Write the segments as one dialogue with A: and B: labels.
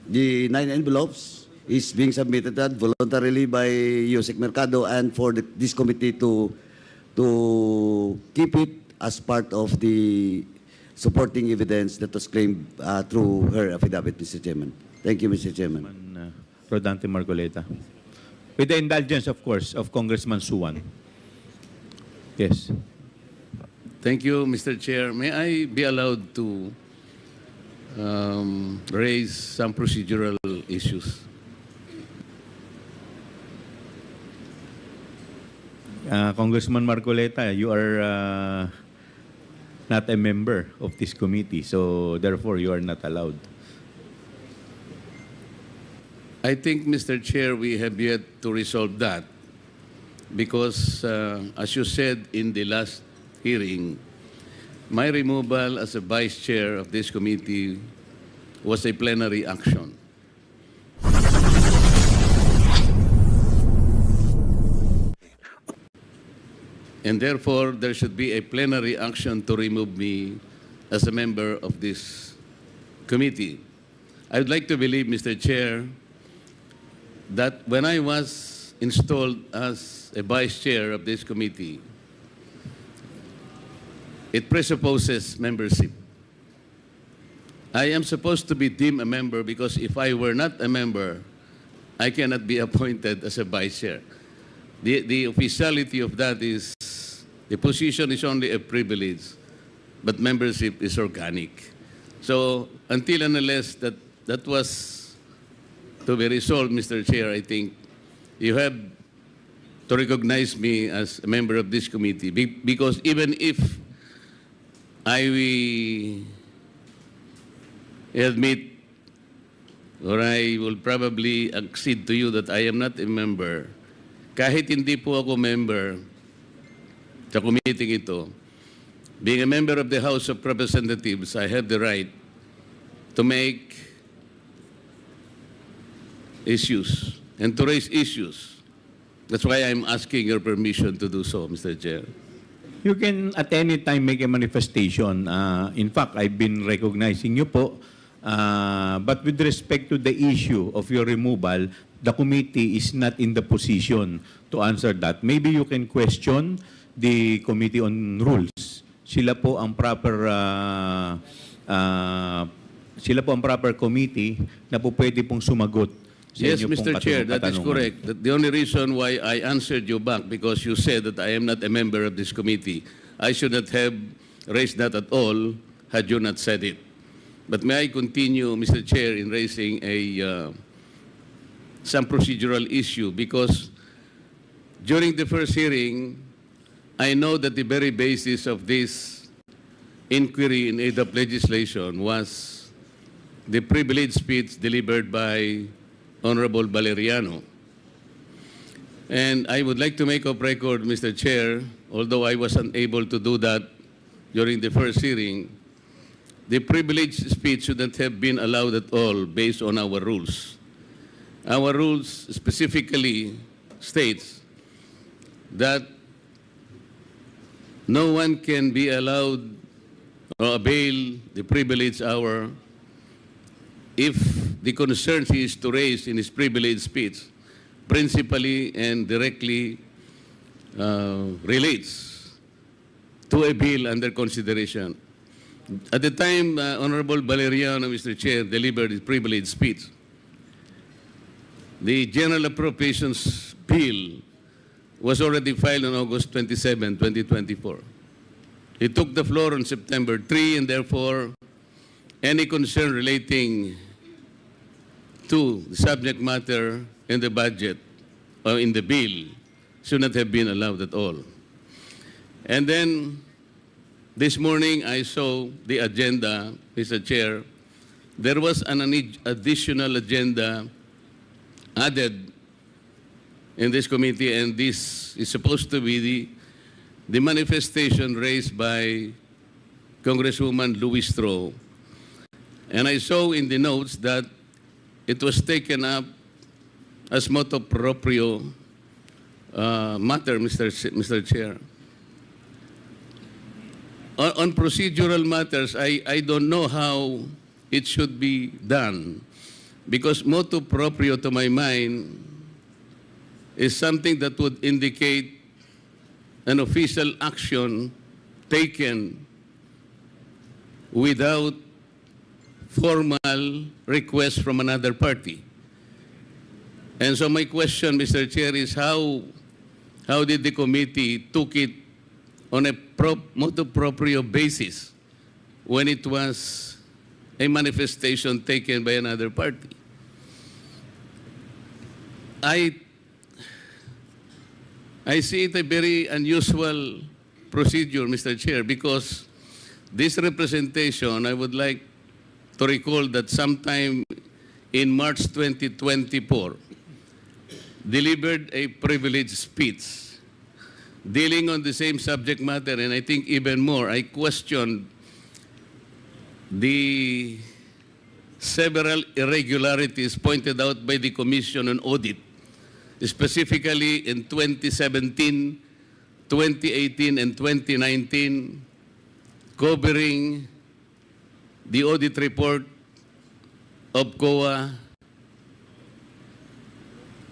A: the 9 envelopes is being submitted voluntarily by Usec Mercado, and for this committee to keep it as part of the supporting evidence that was claimed through her affidavit, Mr. Chairman. Thank you, Mr. Chairman.
B: Rodante Marcoleta. With the indulgence, of course, of Congressman Suwan. Yes.
C: Thank you, Mr. Chair. May I be allowed to raise some procedural issues?
B: Congressman Marcoleta, you are not a member of this committee, so therefore you are not allowed.
C: I think, Mr. Chair, we have yet to resolve that because, as you said in the last hearing, my removal as a vice chair of this committee was a plenary action. And therefore, there should be a plenary action to remove me as a member of this committee. I would like to believe, Mr. Chair, that when I was installed as a vice chair of this committee, it presupposes membership. I am supposed to be deemed a member because if I were not a member, I cannot be appointed as a vice chair. The officiality of that is the position is only a privilege, but membership is organic. So until and unless that was to be resolved, Mr. Chair, I think you have to recognize me as a member of this committee because even if I admit or I will probably accede to you that I am not a member, kahit hindi po ako member sa committee ito, being a member of the House of Representatives, I have the right to make issues and to raise issues. That's why I'm asking your permission to do so, Mr. Chair.
B: You can at any time make a manifestation. In fact, I've been recognizing you po. But with respect to the issue of your removal, the committee is not in the position to answer that. Maybe you can question the Committee on Rules. Sila po ang proper committee na po pwede pong sumagot.
C: Yes, Mr. Chair, that is correct. The only reason why I answered you back because you said that I am not a member of this committee. I should not have raised that at all had you not said it. But may I continue, Mr. Chair, in raising some procedural issue because during the first hearing, I know that the very basis of this inquiry in aid of legislation was the privileged speech delivered by Honorable Valeriano. And I would like to make of record, Mr. Chair, although I was unable to do that during the first hearing, the privileged speech shouldn't have been allowed at all based on our rules. Our rules specifically states that no one can be allowed or avail the privilege hour if the concern he is to raise in his privileged speech principally and directly relates to a bill under consideration. At the time, Honorable Valeriano, Mr. Chair, delivered his privileged speech, the General Appropriations Bill was already filed on August 27, 2024. He took the floor on September 3, and therefore, any concern relating to the subject matter in the budget or in the bill should not have been allowed at all. And then, this morning, I saw the agenda, Mr. Chair. There was an additional agenda added in this committee, and this is supposed to be the manifestation raised by Congresswoman Louis Stroh. And I saw in the notes that it was taken up as motu proprio matter, Mr. Chair. On procedural matters, I don't know how it should be done. Because motu proprio, to my mind, is something that would indicate an official action taken without formal request from another party. And so my question, Mr. Chair, is how did the committee took it on a motu proprio basis when it was a manifestation taken by another party? I see it a very unusual procedure, Mr. Chair, because this representation, I would like to recall that sometime in March 2024, delivered a privileged speech dealing on the same subject matter, and I think even more, I questioned the several irregularities pointed out by the Commission on Audit, specifically in 2017, 2018, and 2019, covering the audit report of COA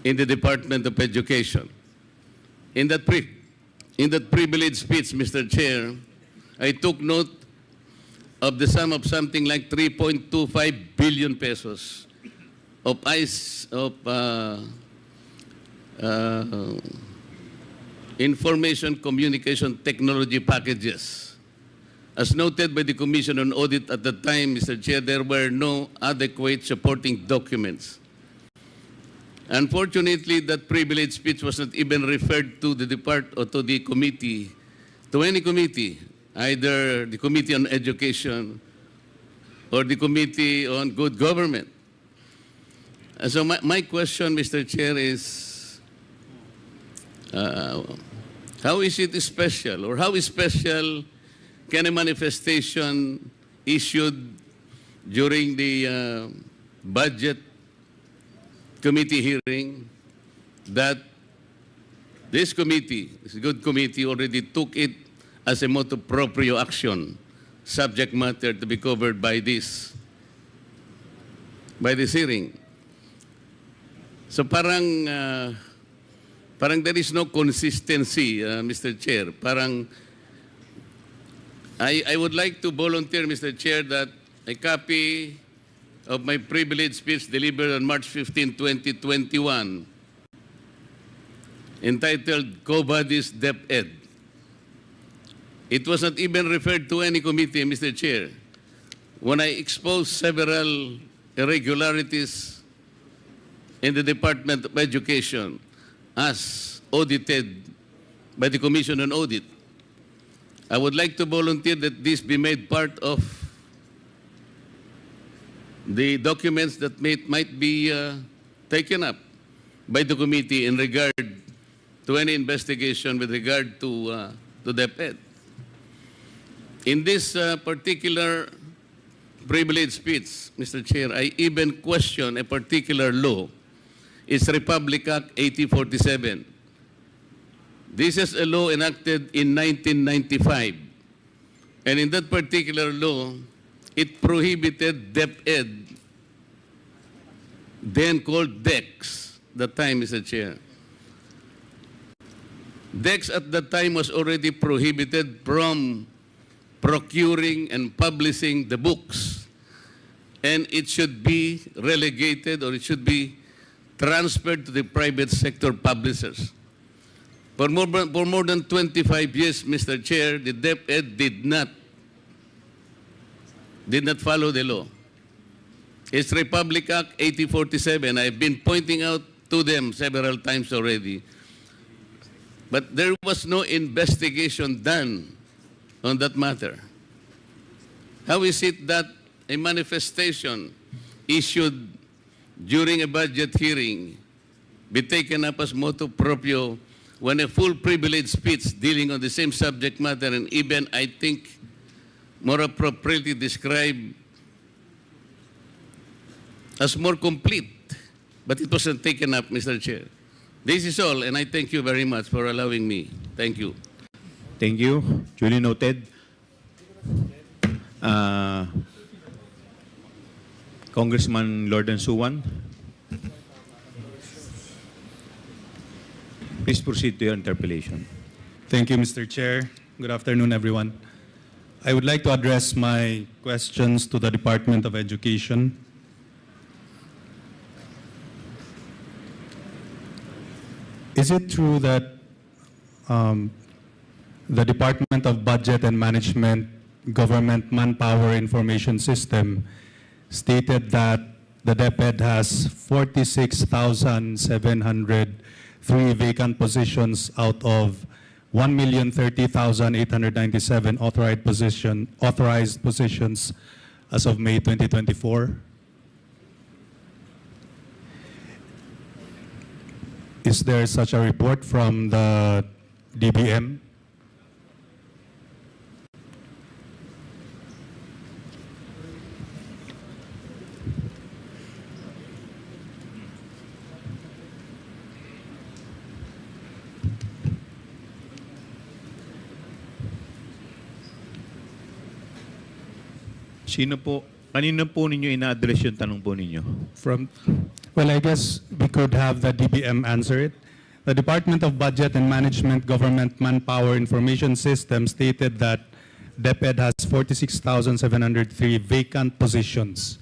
C: in the Department of Education. In that privileged speech, Mr. Chair, I took note of the sum of something like 3.25 billion pesos of information communication technology packages. As noted by the Commission on Audit at the time, Mr. Chair, there were no adequate supporting documents. Unfortunately, that privileged speech was not even referred to the department or to the committee, to any committee, either the Committee on Education or the Committee on Good Government. And so my question, Mr. Chair, is how is it special, or how special can a manifestation issued during the budget committee hearing that this committee, this good committee, already took it as a motu proprio action, subject matter to be covered by this hearing. So parang there is no consistency, Mr. Chair. Parang I would like to volunteer, Mr. Chair, that a copy of my privileged speech delivered on March 15, 2021, entitled Co-Bodies DepEd. It was not even referred to any committee, Mr. Chair. When I exposed several irregularities in the Department of Education as audited by the Commission on Audit, I would like to volunteer that this be made part of the documents that might be taken up by the committee in regard to any investigation with regard to DepEd. In this particular privileged speech, Mr. Chair, I even question a particular law. It's Republic Act 8047. This is a law enacted in 1995. And in that particular law, it prohibited DepEd, then called DEX, the time, Mr. Chair. DEX at that time was already prohibited from procuring and publishing the books. And it should be relegated, or it should be transferred to the private sector publishers. For more than 25 years, Mr. Chair, the DepEd did not follow the law. It's Republic Act 8047. I've been pointing out to them several times already. But there was no investigation done on that matter. How is it that a manifestation issued during a budget hearing be taken up as motu proprio when a full privilege speech dealing on the same subject matter, and even, I think, more appropriately described as more complete, but it wasn't taken up, Mr. Chair. This is all, and I thank you very much for allowing me. Thank you.
B: Thank you. Duly noted. Congressman Lord and Suwan. Please proceed to your interpellation.
D: Thank you, Mr. Chair. Good afternoon, everyone. I would like to address my questions to the Department of Education. Is it true that the Department of Budget and Management Government Manpower Information System stated that the DepEd has 46,703 vacant positions out of 1,030,897 authorized positions as of May 2024? Is there such a report from the DBM?
B: Kanino po ninyo ina-address yung tanong po ninyo?
D: Well, I guess we could have the DBM answer it. The Department of Budget and Management Government Manpower Information System stated that DepEd has 46,703 vacant positions.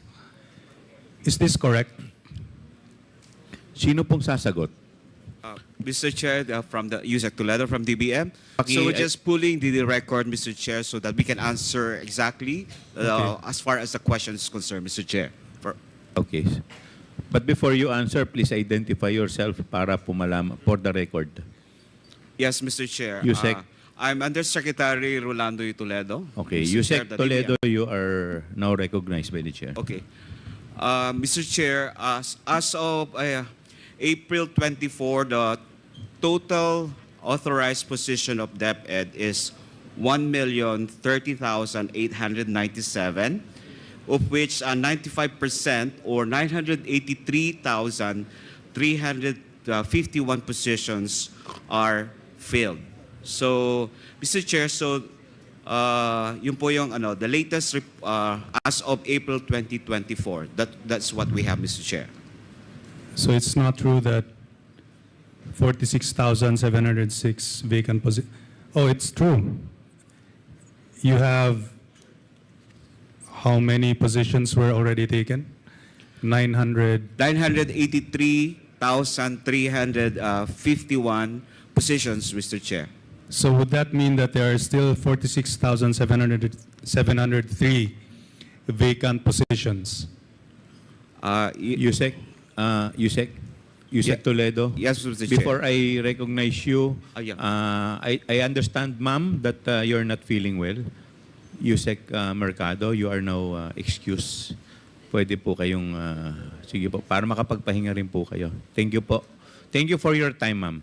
D: Is this correct?
B: Sino pong sasagot?
E: Mr. Chair, from the Usec Toledo from DBM. So we're just pulling the record, Mr. Chair, so that we can answer exactly as far as the question is concerned, Mr. Chair.
B: Okay. But before you answer, please identify yourself para po malaman for the record.
E: Yes, Mr. Chair.
B: Usec.
E: I'm Undersecretary Rolando Toledo.
B: Okay.
E: Mr. Chair,
B: Usec
E: the
B: Toledo,
E: DBM.
B: you are now recognized by the chair.
E: Okay. Mr. Chair, as of April 24, the total authorized position of DepEd is 1,030,897, of which 95% or 983,351 positions are filled. So, Mr. Chair, yun po yung the latest as of April 2024. That's what we have, Mr. Chair.
D: So it's not true that 46,706 vacant positions. Oh, it's true. You have how many positions were already taken?
E: 983,351 positions, Mr. Chair.
D: So would that mean that there are still 46,703 vacant positions?
B: Usec Toledo.
E: Yes, Mr. Chair.
B: Before I recognize you,
E: Yeah.
B: I understand, ma'am, that you're not feeling well. Usec Mercado, you are now excused. Pwede po kayong, sige po, para makapagpahinga rin po kayo. Thank you po. Thank you for your time, ma'am.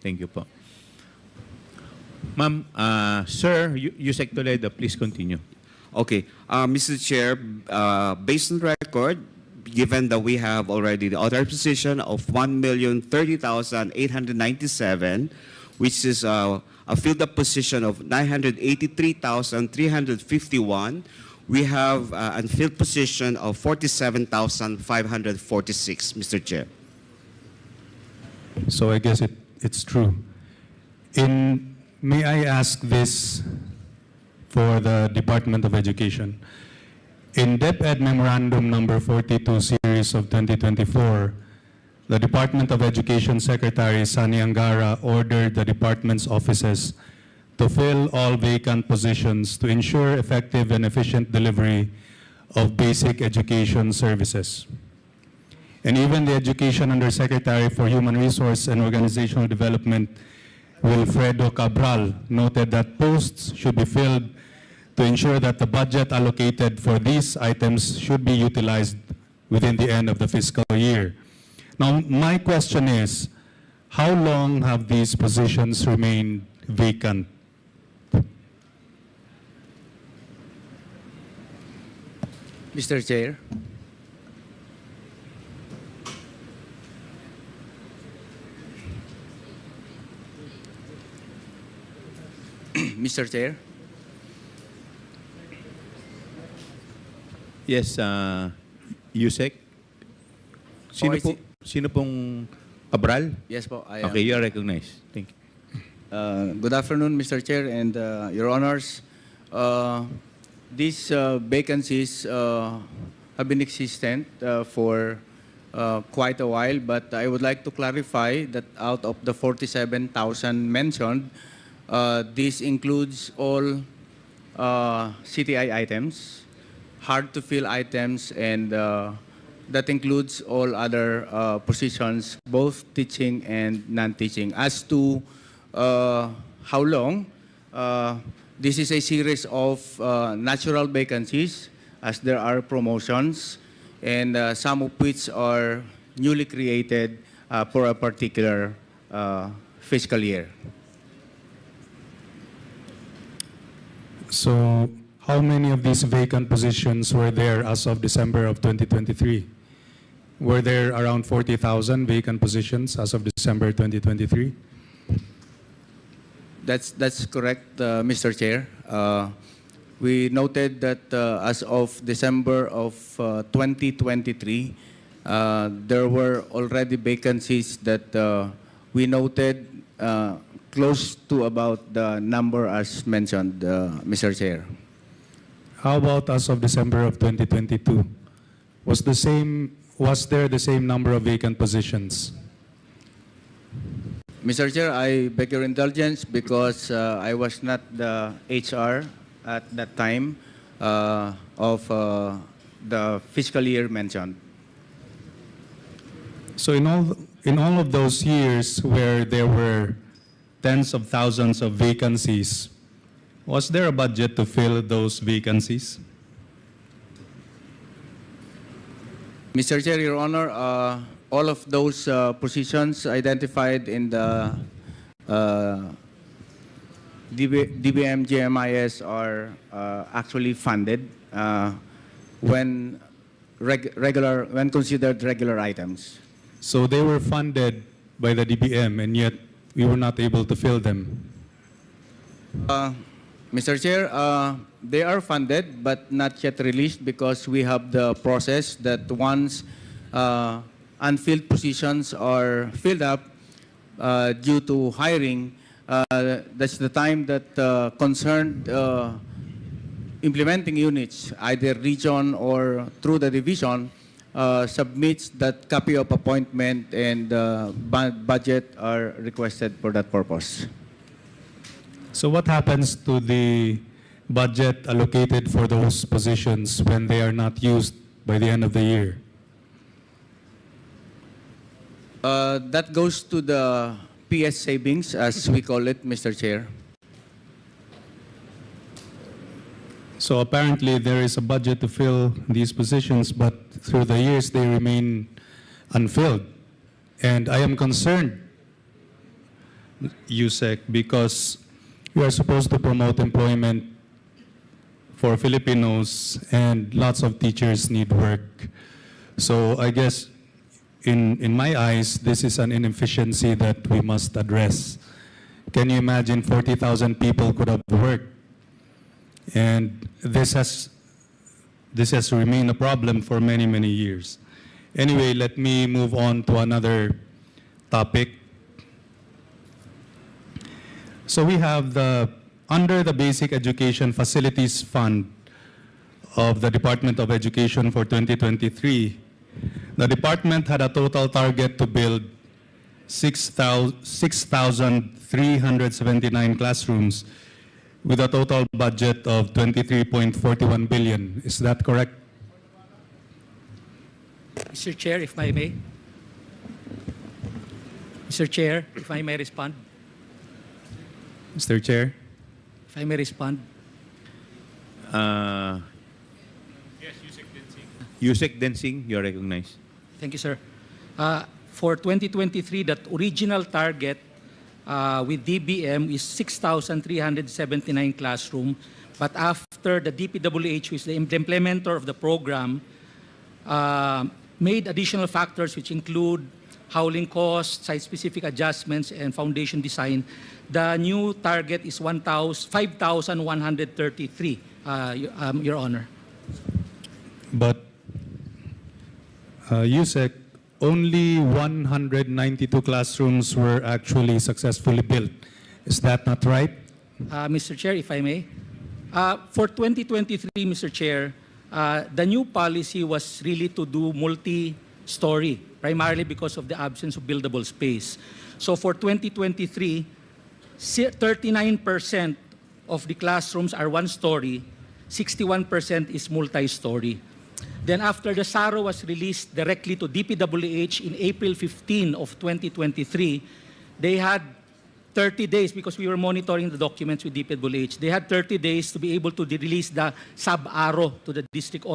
B: Thank you po. Ma'am, Sir Usec Toledo, please continue.
E: Okay. Mr. Chair, based on record, given that we have already the authorized position of 1,030,897, which is a filled-up position of 983,351, we have an unfilled position of 47,546, Mr. Chair.
D: So I guess it's true. May I ask this for the Department of Education? In DepEd Memorandum Number 42 Series of 2024, the Department of Education Secretary Sani Angara ordered the department's offices to fill all vacant positions to ensure effective and efficient delivery of basic education services. And even the Education Undersecretary for Human Resource and Organizational Development, Wilfredo Cabral, noted that posts should be filled to ensure that the budget allocated for these items should be utilized within the end of the fiscal year. Now, my question is, how long have these positions remained vacant?
F: Mr. Chair. Mr. Chair.
B: Usec? Sino
F: Oh, I
B: po?
F: see.
B: Sino pong Cabral?
F: Yes po, I am.
B: Okay, you are recognized. Thank you.
F: Good afternoon, Mr. Chair and Your Honors. These vacancies have been existent for quite a while, but I would like to clarify that out of the 47,000 mentioned, this includes all CTI items, hard-to-fill items, and that includes all other positions, both teaching and non-teaching. As to how long, this is a series of natural vacancies, as there are promotions, and some of which are newly created for a particular fiscal year.
D: So how many of these vacant positions were there as of December of 2023? Were there around 40,000 vacant positions as of December 2023?
F: That's correct, Mr. Chair. We noted that as of December of 2023, there were already vacancies that we noted close to about the number as mentioned, Mr. Chair.
D: How about as of December of 2022? Was there the same number of vacant positions?
F: Mr. Chair, I beg your indulgence because I was not the HR at that time of the fiscal year mentioned.
D: So in all of those years where there were tens of thousands of vacancies, was there a budget to fill those vacancies?
F: Mr. Chair, Your Honor, all of those positions identified in the DBM GMIS are actually funded when considered regular items.
D: So they were funded by the DBM and yet we were not able to fill them.
F: Mr. Chair, they are funded but not yet released because we have the process that once unfilled positions are filled up due to hiring, that's the time that concerned implementing units, either region or through the division, submits that copy of appointment and budget are requested for that purpose.
D: So what happens to the budget allocated for those positions when they are not used by the end of the year?
F: That goes to the PS savings, as we call it, Mr. Chair.
D: So apparently there is a budget to fill these positions, but through the years they remain unfilled. And I am concerned, Usec, because we are supposed to promote employment for Filipinos and lots of teachers need work. So I guess in my eyes, this is an inefficiency that we must address. Can you imagine 40,000 people could have worked? And this has remained a problem for many, many years. Anyway, let me move on to another topic. So we have under the Basic Education Facilities Fund of the Department of Education for 2023, the department had a total target to build 6,379 classrooms with a total budget of 23.41 billion. Is that correct?
G: Mr. Chair, if I may. Mr. Chair, if I may respond.
D: Mr. Chair?
G: If I may respond.
B: Usec Densing, you're recognized.
G: Thank you, sir. For 2023, that original target with DBM is 6,379 classroom. But after the DPWH, which is the implementer of the program, made additional factors which include howling costs, site-specific adjustments, and foundation design, the new target is 5,133, Your Honor.
D: But Usec, only 192 classrooms were actually successfully built. Is that not right?
G: Mr. Chair, if I may. For 2023, Mr. Chair, the new policy was really to do multi-story, primarily because of the absence of buildable space. So for 2023, 39% of the classrooms are one-story, 61% is multi-story. Then after the SARO was released directly to DPWH in April 15 of 2023, they had 30 days, because we were monitoring the documents with DPWH, they had 30 days to be able to release the sub-ARO to the district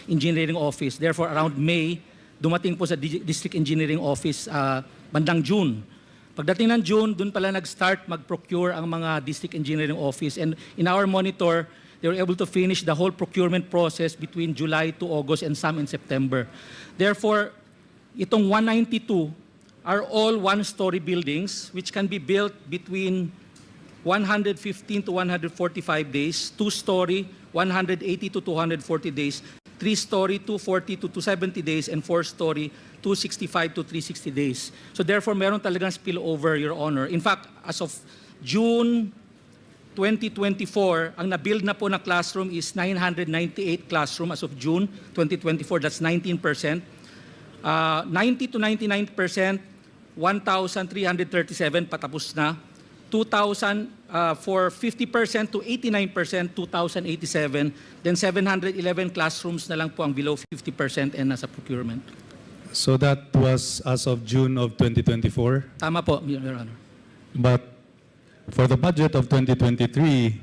G: engineering office. Therefore, around May, dumating po sa district engineering office bandang June. Pagdating ng June, dun pala nag-start mag-procure ang mga district engineering office. And in our monitor, they were able to finish the whole procurement process between July to August and some in September. Therefore, itong 192 are all one-story buildings which can be built between 115 to 145 days, two-story, 180 to 240 days, three-story, 240 to 270 days, and four-story, 265 to 360 days. So therefore, meron talagang spillover, Your Honor. In fact, as of June 2024, ang na-build na po na classroom is 998 classroom as of June 2024. That's 19%. 90 to 99%, 1,337 patapos na. 2,000 for 50% to 89%, 2,087. Then 711 classrooms na lang po ang below 50% and nasa procurement.
D: So that was as of June of 2024?
G: Tama po, Your Honor.
D: But for the budget of 2023,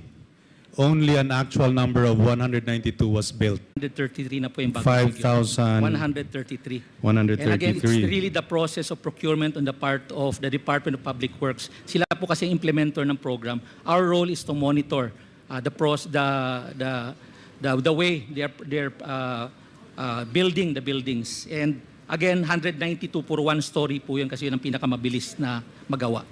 D: only an actual number of 192 was built.
G: 133 na po yung bagong figure.
D: 5,000.
G: 133.
D: 133.
G: And again, it's really the process of procurement on the part of the Department of Public Works. Sila po kasi implementer ng program. Our role is to monitor the way they're building the buildings. And again, 192 puro one story po yun kasi yun ang pinakamabilis na magawa.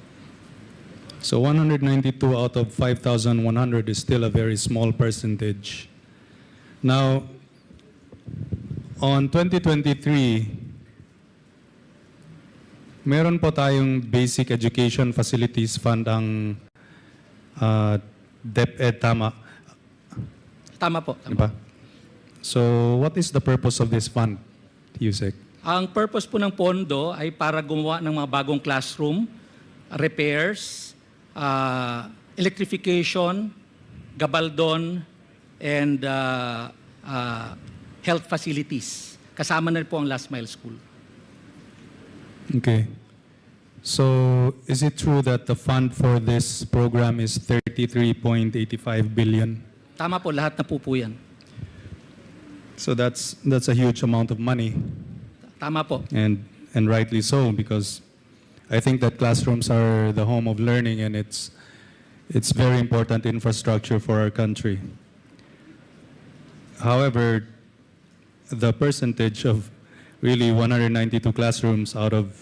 D: So 192 out of 5,100 is still a very small percentage. Now, on 2023, meron po tayong Basic Education Facilities Fund ang DepEd, tama?
G: Tama po. Tama.
D: Diba? So what is the purpose of this fund, Usec?
G: Ang purpose po ng pondo ay para gumawa ng mga bagong classroom, repairs, electrification, gabaldon, and health facilities. Kasama na po ang last mile school.
D: Okay. So is it true that the fund for this program is 33.85 billion?
G: Tama po, lahat na po yan.
D: So that's a huge amount of money.
G: Tama po.
D: And rightly so, because I think that classrooms are the home of learning, and it's very important infrastructure for our country. However, the percentage of really 192 classrooms out of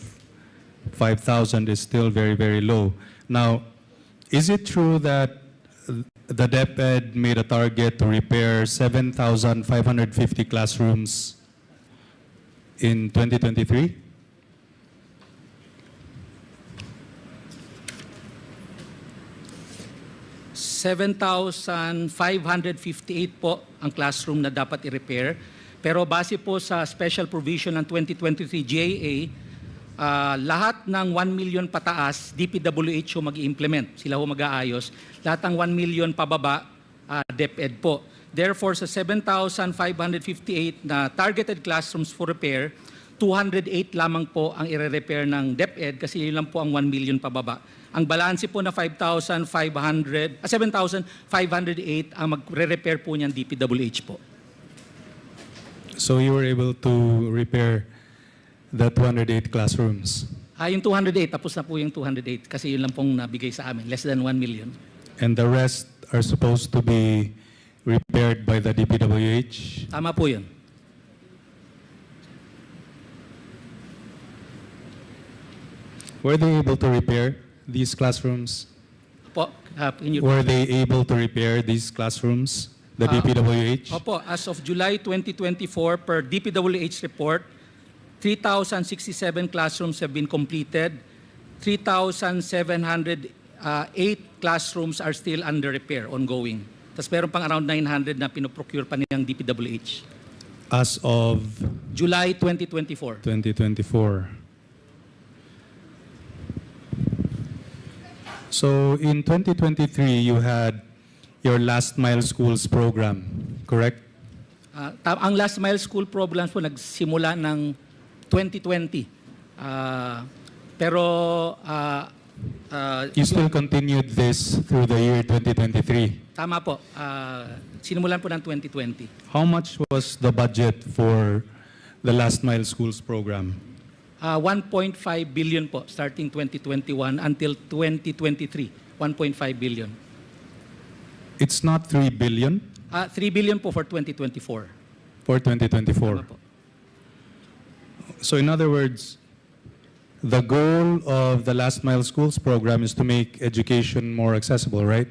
D: 5,000 is still very, very low. Now, is it true that the DepEd made a target to repair 7,550 classrooms in 2023?
G: 7,558 po ang classroom na dapat i-repair. Pero base po sa special provision ng 2023 GAA, lahat ng 1 million pataas, DPWH ho mag-i-implement. Sila ho mag-aayos. Lahat ng 1 million pababa, DepEd po. Therefore, sa 7,558 na targeted classrooms for repair, 208 lamang po ang i-repair ng DepEd kasi yun lang po ang 1 million pababa. Ang balanse po na 7,508 ang magre-repair po niyan DPWH po.
D: So you were able to repair the 208 classrooms?
G: Yung 208, tapos na po yung 208 kasi yun lang pong nabigay sa amin, less than 1 million.
D: And the rest are supposed to be repaired by the DPWH?
G: Tama po yun.
D: Were they able to repair these classrooms?
G: Po,
D: Were they able to repair these classrooms? the DPWH?
G: Opo, as of July 2024, per DPWH report, 3,067 classrooms have been completed. 3,708 classrooms are still under repair, ongoing. Tapos meron pang around 900 na pinoprocure pa niyang DPWH.
D: As of
G: July 2024.
D: 2024. So in 2023, you had your Last Mile Schools program, correct?
G: Ang Last Mile School programs po nagsimula ng 2020.
D: You still continued this through the year 2023.
G: Tama po. Sinimulan po ng 2020.
D: How much was the budget for the Last Mile Schools program?
G: 1.5 billion po starting 2021 until 2023. 1.5 billion.
D: It's not 3 billion
G: 3 billion po for 2024.
D: for 2024.
G: Tama po.
D: So in other words, the goal of the Last Mile Schools program is to make education more accessible, right?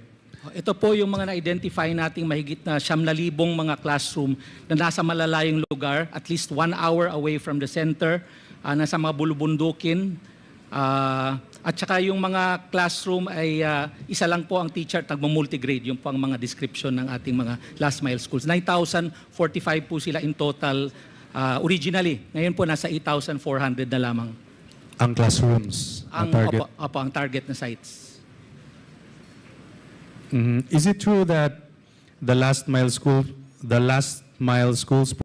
G: Ito po yung mga na-identify nating mahigit na 9,000 mga classroom na nasa malalayong lugar, at least 1 hour away from the center, nasa mga bulubundukin. At saka yung mga classroom ay isa lang po ang teacher at nagmo-multigrade. Yung po ang mga description ng ating mga Last Mile Schools. 9,045 po sila in total originally. Ngayon po nasa 8,400 na lamang.
D: Ang classrooms, ang target.
G: Opo, ang target na sites.
D: Is it true that the Last Mile Schools